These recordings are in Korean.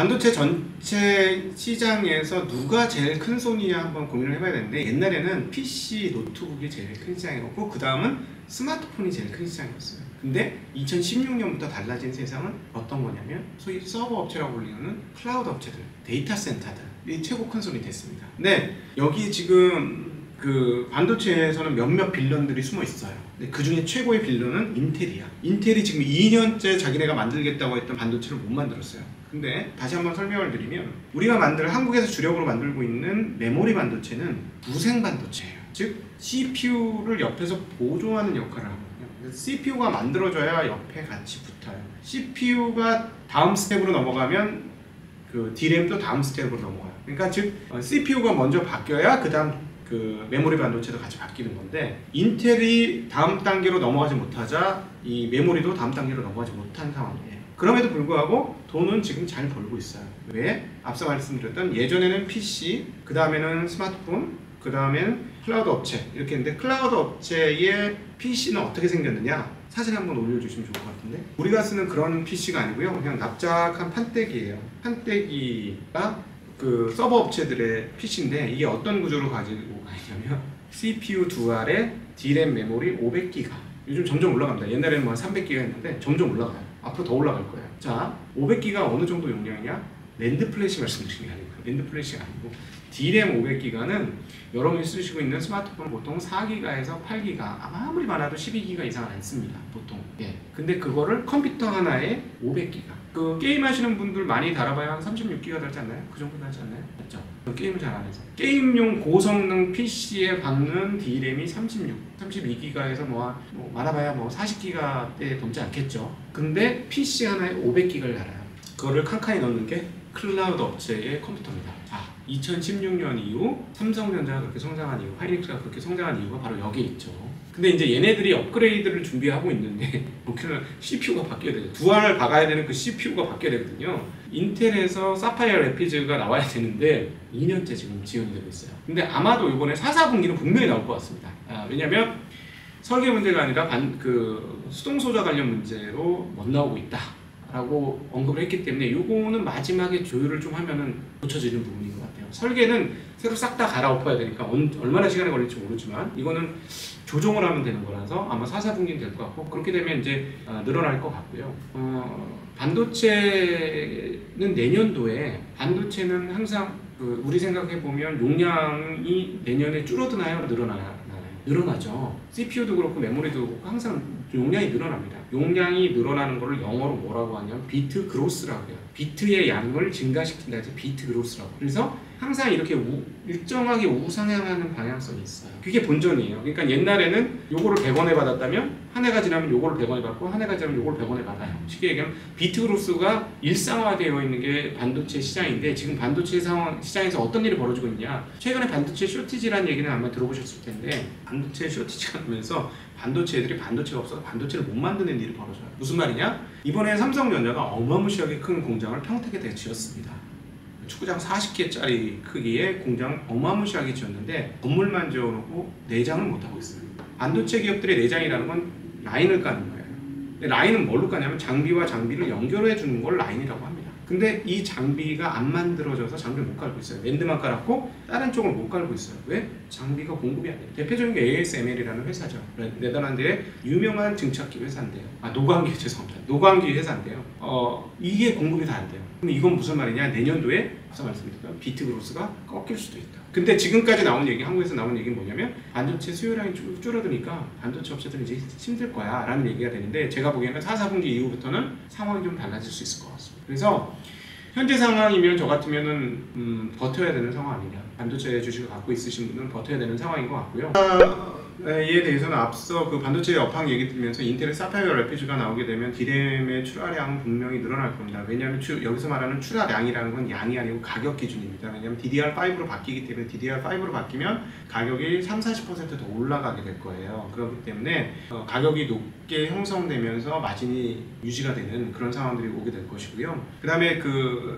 반도체 전체 시장에서 누가 제일 큰 손이냐 한번 고민을 해봐야 되는데, 옛날에는 PC, 노트북이 제일 큰 시장이었고 그 다음은 스마트폰이 제일 큰 시장이었어요. 근데 2016년부터 달라진 세상은 어떤 거냐면, 소위 서버 업체라고 불리는 클라우드 업체들, 데이터 센터들이 최고 큰 손이 됐습니다. 근데 여기 지금 그 반도체에서는 몇몇 빌런들이 숨어 있어요. 근데 그 중에 최고의 빌런은 인텔이야. 인텔이 지금 2년째 자기네가 만들겠다고 했던 반도체를 못 만들었어요. 근데 다시 한번 설명을 드리면, 우리가 한국에서 주력으로 만들고 있는 메모리 반도체는 무생 반도체예요. 즉 CPU를 옆에서 보조하는 역할을 하거든요. CPU가 만들어져야 옆에 같이 붙어요. CPU가 다음 스텝으로 넘어가면 그 D램도 다음 스텝으로 넘어가요. 그러니까 즉 CPU가 먼저 바뀌어야 그 다음 그 메모리 반도체도 같이 바뀌는 건데, 인텔이 다음 단계로 넘어가지 못하자 이 메모리도 다음 단계로 넘어가지 못한 상황이에요. 그럼에도 불구하고 돈은 지금 잘 벌고 있어요. 왜? 앞서 말씀드렸던 예전에는 PC, 그 다음에는 스마트폰, 그 다음에는 클라우드 업체 이렇게 했는데, 클라우드 업체의 PC는 어떻게 생겼느냐? 사진 한번 올려주시면 좋을 것 같은데, 우리가 쓰는 그런 PC가 아니고요, 그냥 납작한 판때기예요. 판때기가 그 서버 업체들의 PC인데, 이게 어떤 구조로 가지고 가냐면 CPU 두 알에 D램 메모리 500기가, 요즘 점점 올라갑니다. 옛날에는 뭐 300기가 했는데 점점 올라가요. 앞으로 더 올라갈 거예요. 자, 500기가 어느 정도 용량이냐? 랜드 플래시 말씀드리는 게 아니고, 랜드 플래시가 아니고 D램 500기가는 여러분이 쓰시고 있는 스마트폰은 보통 4기가에서 8기가, 아무리 많아도 12기가 이상은 안 씁니다, 보통. 예. 근데 그거를 컴퓨터 하나에 500기가. 그 게임 하시는 분들 많이 달아봐야 한 36기가 달지 않나요? 그 정도 달지 않나요? 맞죠? 게임을 잘 안 해서. 게임용 고성능 PC에 박는 D램이 32기가에서 뭐 많아봐야 뭐 40기가대에 넘지 않겠죠. 근데 PC 하나에 500기가를 달아요. 그거를 칸칸이 넣는 게 클라우드 업체의 컴퓨터입니다. 자, 2016년 이후 삼성전자가 그렇게 성장한 이유, 하이닉스가 그렇게 성장한 이유가 바로 여기에 있죠. 근데 이제 얘네들이 업그레이드를 준비하고 있는데, 목표는 CPU가 바뀌어야 되죠. 두 알을 박아야 되는 그 CPU가 바뀌어야 되거든요. 인텔에서 사파이어 래피즈가 나와야 되는데 2년째 지금 지연이 되고 있어요. 근데 아마도 이번에 4분기는 분명히 나올 것 같습니다. 왜냐면 설계 문제가 아니라 그 수동소자 관련 문제로 못 나오고 있다 라고 언급을 했기 때문에, 요거는 마지막에 조율을 좀 하면은 고쳐지는 부분인 것 같아요. 설계는 새로 싹 다 갈아엎어야 되니까 얼마나 시간이 걸릴지 모르지만, 이거는 조정을 하면 되는 거라서 아마 4분기는 될 것 같고, 그렇게 되면 이제 늘어날 것 같고요. 반도체는 내년도에, 반도체는 항상 우리 생각해 보면 용량이 내년에 줄어드나요? 늘어나나요? 늘어나죠. CPU도 그렇고 메모리도 그렇고 항상 용량이 늘어납니다. 용량이 늘어나는 것을 영어로 뭐라고 하냐면 비트 그로스라고 해요. 비트의 양을 증가시킨다 해서 비트 그로스라고. 그래서 항상 이렇게 일정하게 우상향하는 방향성이 있어요. 그게 본전이에요. 그러니까 옛날에는 요거를 100원에 받았다면 한 해가 지나면 요거를 100원에 받고, 한 해가 지나면 요거를 100원에 받아요. 쉽게 얘기하면 비트 그로스가 일상화되어 있는 게 반도체 시장인데, 지금 반도체 시장에서 어떤 일이 벌어지고 있냐? 최근에 반도체 쇼티지라는 얘기는 아마 들어보셨을 텐데, 반도체 쇼티지가 나면서 반도체 애들이 반도체가 없어서 반도체를 못 만드는 일이 벌어져요. 무슨 말이냐? 이번에 삼성전자가 어마무시하게 큰 공장을 평택에 지었습니다. 축구장 40개짜리 크기의 공장 어마무시하게 지었는데, 건물만 지어놓고 내장을 못하고 있어요. 반도체 기업들의 내장이라는 건 라인을 까는 거예요. 근데 라인은 뭘로 까냐면 장비와 장비를 연결해 주는 걸 라인이라고 합니다. 근데 이 장비가 안 만들어져서 장비를 못 깔고 있어요. 랜드만 깔았고 다른 쪽을 못 깔고 있어요. 왜? 장비가 공급이 안 돼요. 대표적인 게 ASML이라는 회사죠. 네덜란드의 유명한 증착기 회사인데요. 노광기, 죄송합니다. 노광기 회사인데요. 이게 공급이 다 안 돼요. 그럼 이건 무슨 말이냐? 내년도에 앞서 말씀드렸던 비트 그로스가 꺾일 수도 있다. 근데 지금까지 나온 얘기, 한국에서 나온 얘기는 뭐냐면, 반도체 수요량이 줄어드니까 반도체 업체들은 이제 힘들 거야 라는 얘기가 되는데, 제가 보기에는 4분기 이후부터는 상황이 좀 달라질 수 있을 것 같습니다. 그래서 현재 상황이면 저 같으면은 버텨야 되는 상황 아니냐. 반도체 주식을 갖고 있으신 분은 버텨야 되는 상황인 것 같고요. 이에 대해서는 앞서 그 반도체 업황 얘기 들으면서 인텔의 사파이어 래피즈가 나오게 되면 D램의 출하량은 분명히 늘어날 겁니다. 왜냐하면 여기서 말하는 출하량이라는 건 양이 아니고 가격 기준입니다. 왜냐하면 DDR5로 바뀌기 때문에, DDR5로 바뀌면 가격이 30-40% 더 올라가게 될 거예요. 그렇기 때문에 가격이 높게 형성되면서 마진이 유지가 되는 그런 상황들이 오게 될 것이고요. 그 다음에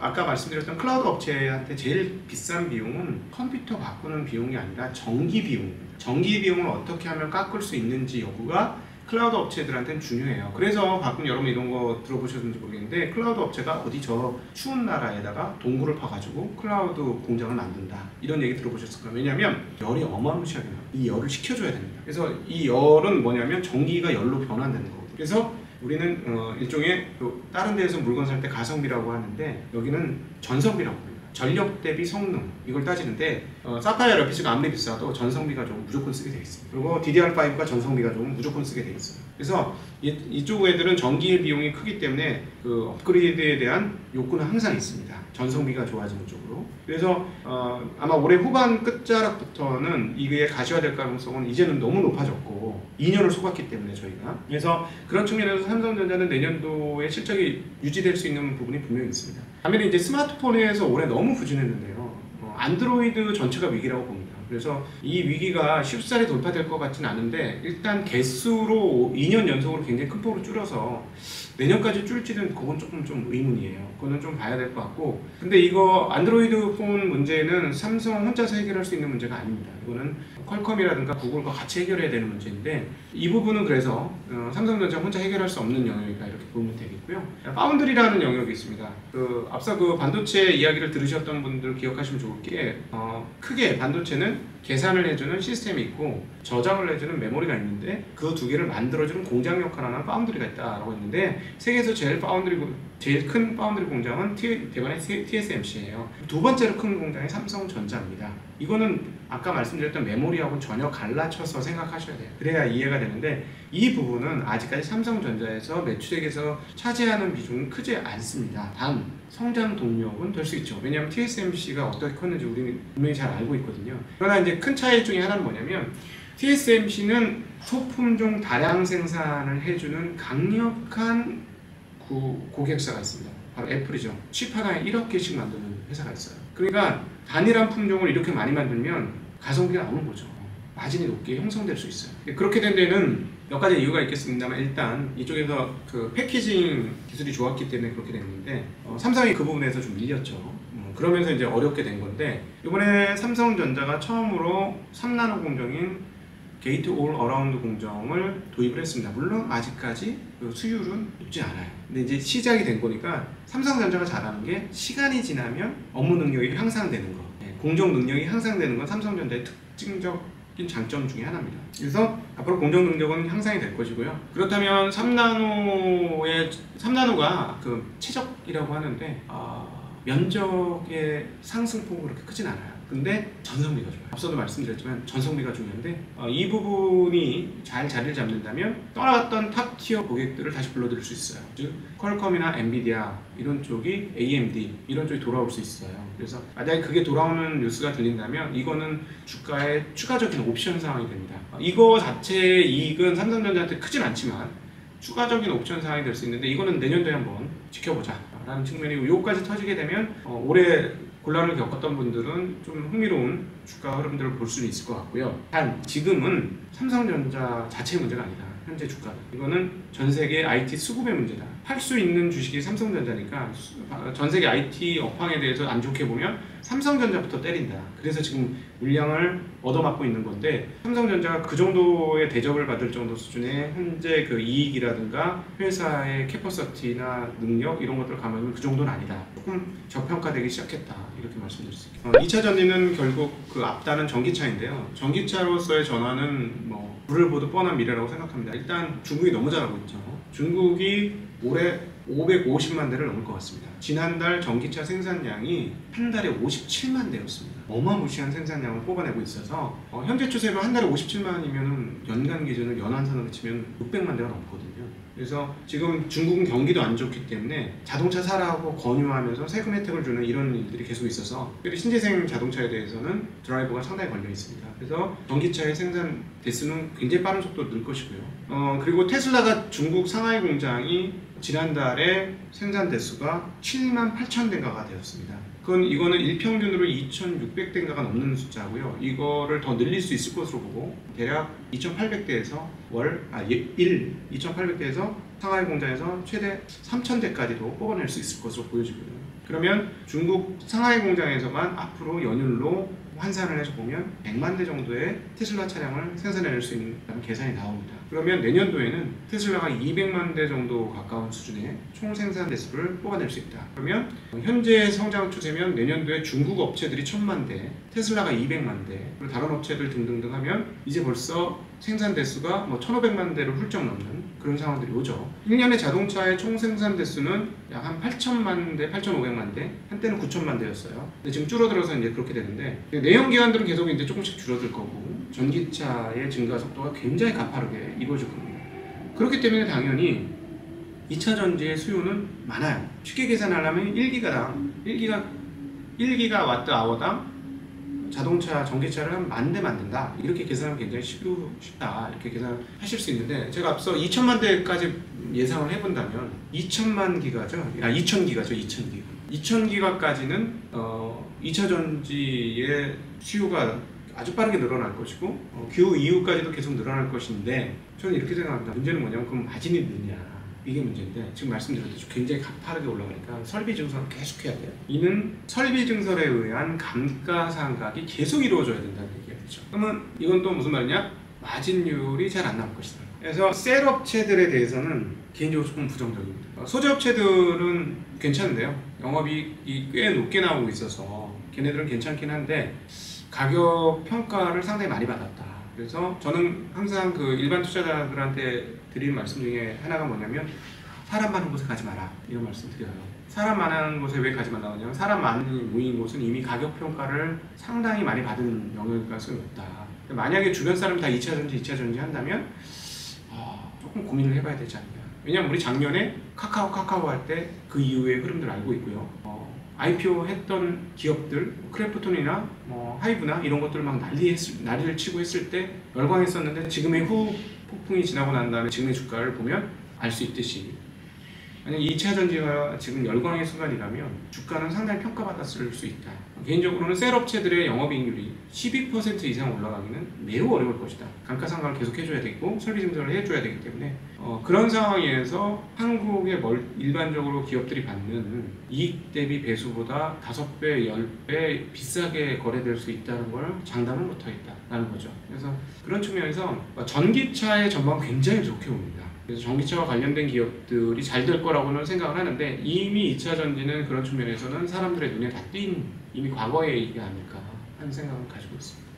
아까 말씀드렸던 클라우드 업체한테 제일 비싼 비용은 컴퓨터 바꾸는 비용이 아니라 전기 비용입니다. 전기 비용을 어떻게 하면 깎을 수 있는지 여부가 클라우드 업체들한테는 중요해요. 그래서 가끔 여러분 이런 거 들어보셨는지 모르겠는데 클라우드 업체가 어디 저 추운 나라에다가 동굴을 파가지고 클라우드 공장을 만든다 이런 얘기 들어보셨을 거예요. 왜냐하면 열이 어마무시하게 나요. 이 열을 식혀줘야 됩니다. 그래서 이 열은 뭐냐면 전기가 열로 변환되는 거거든요. 그래서 우리는 일종의 다른 데에서 물건 살 때 가성비라고 하는데 여기는 전성비라고 합니다. 전력 대비 성능 이걸 따지는데 사파이어 RPG가 아무리 비싸도 전성비가 좀 무조건 쓰게 돼 있습니다. 그리고 DDR5가 전성비가 좀 무조건 쓰게 돼 있어요. 그래서 이쪽 애들은 전기의 비용이 크기 때문에 그 업그레이드에 대한 욕구는 항상 있습니다. 전성비가 좋아지는 쪽으로. 그래서 아마 올해 후반 끝자락부터는 이게 가시화될 가능성은 이제는 너무 높아졌고 2년을 속았기 때문에 저희가 그래서 그런 측면에서 삼성전자는 내년도에 실적이 유지될 수 있는 부분이 분명히 있습니다. 반면에 이제 스마트폰에서 올해 너무 부진했는데요. 안드로이드 전체가 위기라고 봅니다. 그래서 이 위기가 쉽사리 돌파될 것 같지는 않은데 일단 개수로 2년 연속으로 굉장히 큰 폭으로 줄여서 내년까지 줄지는 그건 조금 좀 의문이에요. 그거는 좀 봐야 될 것 같고 근데 이거 안드로이드 폰 문제는 삼성 혼자서 해결할 수 있는 문제가 아닙니다. 이거는 퀄컴이라든가 구글과 같이 해결해야 되는 문제인데 이 부분은 그래서 삼성전자 혼자 해결할 수 없는 영역이다 이렇게 보면 되겠고요. 파운드리라는 영역이 있습니다. 앞서 그 반도체 이야기를 들으셨던 분들 기억하시면 좋을 게 크게 반도체는 계산을 해주는 시스템이 있고 저장을 해주는 메모리가 있는데 그 두 개를 만들어주는 공장 역할을 하는 파운드리가 있다라고 했는데 세계에서 제일 큰 파운드리 공장은 대만의 TSMC예요. 두 번째로 큰 공장이 삼성전자입니다. 이거는 아까 말씀드렸던 메모리하고는 전혀 갈라쳐서 생각하셔야 돼요. 그래야 이해가 되는데 이 부분은 아직까지 삼성전자에서 매출액에서 차지하는 비중은 크지 않습니다. 단 성장 동력은 될 수 있죠. 왜냐하면 TSMC가 어떻게 컸는지 우리는 분명히 잘 알고 있거든요. 그러나 이제 큰 차이 중에 하나는 뭐냐면 TSMC는 소품종 다량 생산을 해주는 강력한 고객사가 있습니다. 바로 애플이죠. 칩 하나에 1억 개씩 만드는 회사가 있어요. 그러니까 단일한 품종을 이렇게 많이 만들면 가성비가 나오는 거죠. 마진이 높게 형성될 수 있어요. 그렇게 된 데는 몇 가지 이유가 있겠습니다만 일단 이쪽에서 그 패키징 기술이 좋았기 때문에 그렇게 됐는데 삼성이 그 부분에서 좀 밀렸죠. 그러면서 이제 어렵게 된 건데 이번에 삼성전자가 처음으로 3나노 공정인 게이트 올 어라운드 공정을 도입을 했습니다. 물론 아직까지 그 수율은 높지 않아요. 근데 이제 시작이 된 거니까 삼성전자가 잘하는 게 시간이 지나면 업무 능력이 향상되는 거. 공정 능력이 향상되는 건 삼성전자의 특징적인 장점 중에 하나입니다. 그래서 앞으로 공정 능력은 향상이 될 것이고요. 그렇다면 3나노가 그 최적이라고 하는데 면적의 상승폭은 그렇게 크진 않아요. 근데 전성비가 좋아요. 앞서도 말씀드렸지만 전성비가 중요한데 이 부분이 잘 자리를 잡는다면 떠나갔던 탑티어 고객들을 다시 불러들일 수 있어요. 즉 퀄컴이나 엔비디아 이런 쪽이 AMD 이런 쪽이 돌아올 수 있어요. 그래서 만약에 그게 돌아오는 뉴스가 들린다면 이거는 주가의 추가적인 옵션 상황이 됩니다. 이거 자체의 이익은 삼성전자한테 크진 않지만 추가적인 옵션 상황이 될 수 있는데 이거는 내년도에 한번 지켜보자 라는 측면이고 요거까지 터지게 되면 올해 곤란을 겪었던 분들은 좀 흥미로운 주가 흐름들을 볼 수는 있을 것 같고요. 단 지금은 삼성전자 자체의 문제가 아니다. 현재 주가는 이거는 전 세계 IT 수급의 문제다. 팔 수 있는 주식이 삼성전자니까 전 세계 IT 업황에 대해서 안 좋게 보면 삼성전자부터 때린다. 그래서 지금 물량을 얻어맞고 있는 건데 삼성전자가 그 정도의 대접을 받을 정도 수준의 현재 그 이익이라든가 회사의 캐퍼시티나 능력 이런 것들을 감안하면 그 정도는 아니다. 조금 저평가되기 시작했다. 이렇게 말씀드릴 수 있겠습니다. 2차 전지는 결국 그 앞단은 전기차인데요. 전기차로서의 전환은 뭐 불을 보듯 뻔한 미래라고 생각합니다. 일단 중국이 너무 잘하고 있죠. 중국이 올해 550만 대를 넘을 것 같습니다. 지난달 전기차 생산량이 한 달에 57만 대였습니다. 어마무시한 생산량을 뽑아내고 있어서 현재 추세로 한 달에 57만이면 연간 기준으로 연환선으로 치면 600만 대가 넘거든요. 그래서 지금 중국은 경기도 안 좋기 때문에 자동차 사라고 권유하면서 세금 혜택을 주는 이런 일들이 계속 있어서 그리고 신재생 자동차에 대해서는 드라이버가 상당히 걸려 있습니다. 그래서 전기차의 생산 대수는 굉장히 빠른 속도로 늘 것이고요. 그리고 테슬라가 중국 상하이 공장이 지난달에 생산 대수가 7만 8천 대가가 되었습니다. 이거는 일평균으로 2,600대인가가 넘는 숫자고요. 이거를 더 늘릴 수 있을 것으로 보고 대략 2,800대에서 2,800대에서 상하이 공장에서 최대 3,000대까지도 뽑아낼 수 있을 것으로 보여지거든요. 그러면 중국 상하이 공장에서만 앞으로 연율로 환산을 해서 보면 100만 대 정도의 테슬라 차량을 생산해낼 수 있는 계산이 나옵니다. 그러면 내년도에는 테슬라가 200만 대 정도 가까운 수준의 총 생산 대수를 뽑아낼 수 있다. 그러면 현재 성장 추세면 내년도에 중국 업체들이 1000만 대, 테슬라가 200만 대, 그리고 다른 업체들 등등등 하면 이제 벌써 생산 대수가 1500만 대를 훌쩍 넘는 그런 상황들이 오죠. 1년에 자동차의 총 생산 대수는 약 한 8천만 대, 8,500만 대, 한때는 9천만 대였어요. 근데 지금 줄어들어서 이제 그렇게 되는데 내연기관들은 계속 이제 조금씩 줄어들 거고 전기차의 증가 속도가 굉장히 가파르게 이루어지거든요. 그렇기 때문에 당연히 2차 전지의 수요는 많아요. 쉽게 계산하려면 1기가 와트 아워당 자동차, 전기차를 한 10,000대 만든다. 이렇게 계산하면 굉장히 쉽다. 이렇게 계산하실 수 있는데 제가 앞서 2천만 대까지 예상을 해본다면 2천만 기가죠. 2,000기가죠. 2,000기가. 2,000기가까지는 2차 전지의 수요가 아주 빠르게 늘어날 것이고 그 이후까지도 계속 늘어날 것인데 저는 이렇게 생각합니다. 문제는 뭐냐면 그럼 마진이 느냐. 이게 문제인데 지금 말씀드렸듯이 굉장히 가파르게 올라가니까 설비 증설을 계속 해야 돼요. 이는 설비 증설에 의한 감가상각이 계속 이루어져야 된다는 얘기가 되죠. 그러면 이건 또 무슨 말이냐? 마진율이 잘 안 나올 것이다. 그래서 셀 업체들에 대해서는 개인적으로 조금 부정적입니다. 소재 업체들은 괜찮은데요. 영업이익이 꽤 높게 나오고 있어서 걔네들은 괜찮긴 한데 가격 평가를 상당히 많이 받았다. 그래서 저는 항상 그 일반 투자자들한테 드리는 말씀 중에 하나가 뭐냐면 사람 많은 곳에 가지 마라 이런 말씀 드려요. 사람 많은 곳에 왜 가지 말라냐면 사람 많이 모인 곳은 이미 가격 평가를 상당히 많이 받은 영역일 가능성이 높다. 만약에 주변 사람이 다 2차 전지 한다면 조금 고민을 해봐야 되지 않냐. 왜냐면 우리 작년에 카카오 할 때 그 이후의 흐름들 알고 있고요. IPO 했던 기업들, 크래프톤이나 하이브나 이런 것들 막 난리를 치고 했을 때 열광했었는데 지금의 후폭풍이 지나고 난 다음에 지금의 주가를 보면 알 수 있듯이 만약 2차 전지가 지금 열광의 순간이라면 주가는 상당히 평가받았을 수 있다. 개인적으로는 셀 업체들의 영업이익률이 12% 이상 올라가기는 매우 어려울 것이다. 감가상각을 계속 해줘야 되고 설비 증설을 해줘야 되기 때문에 그런 상황에서 한국의 일반적으로 기업들이 받는 이익 대비 배수보다 5배, 10배 비싸게 거래될 수 있다는 걸 장담을 못하겠다는 거죠. 그래서 그런 측면에서 전기차의 전망은 굉장히 좋게 봅니다. 그래서 전기차와 관련된 기업들이 잘 될 거라고는 생각을 하는데 이미 2차 전지는 그런 측면에서는 사람들의 눈에 다 띈 이미 과거의 얘기가 아닐까 하는 생각을 가지고 있습니다.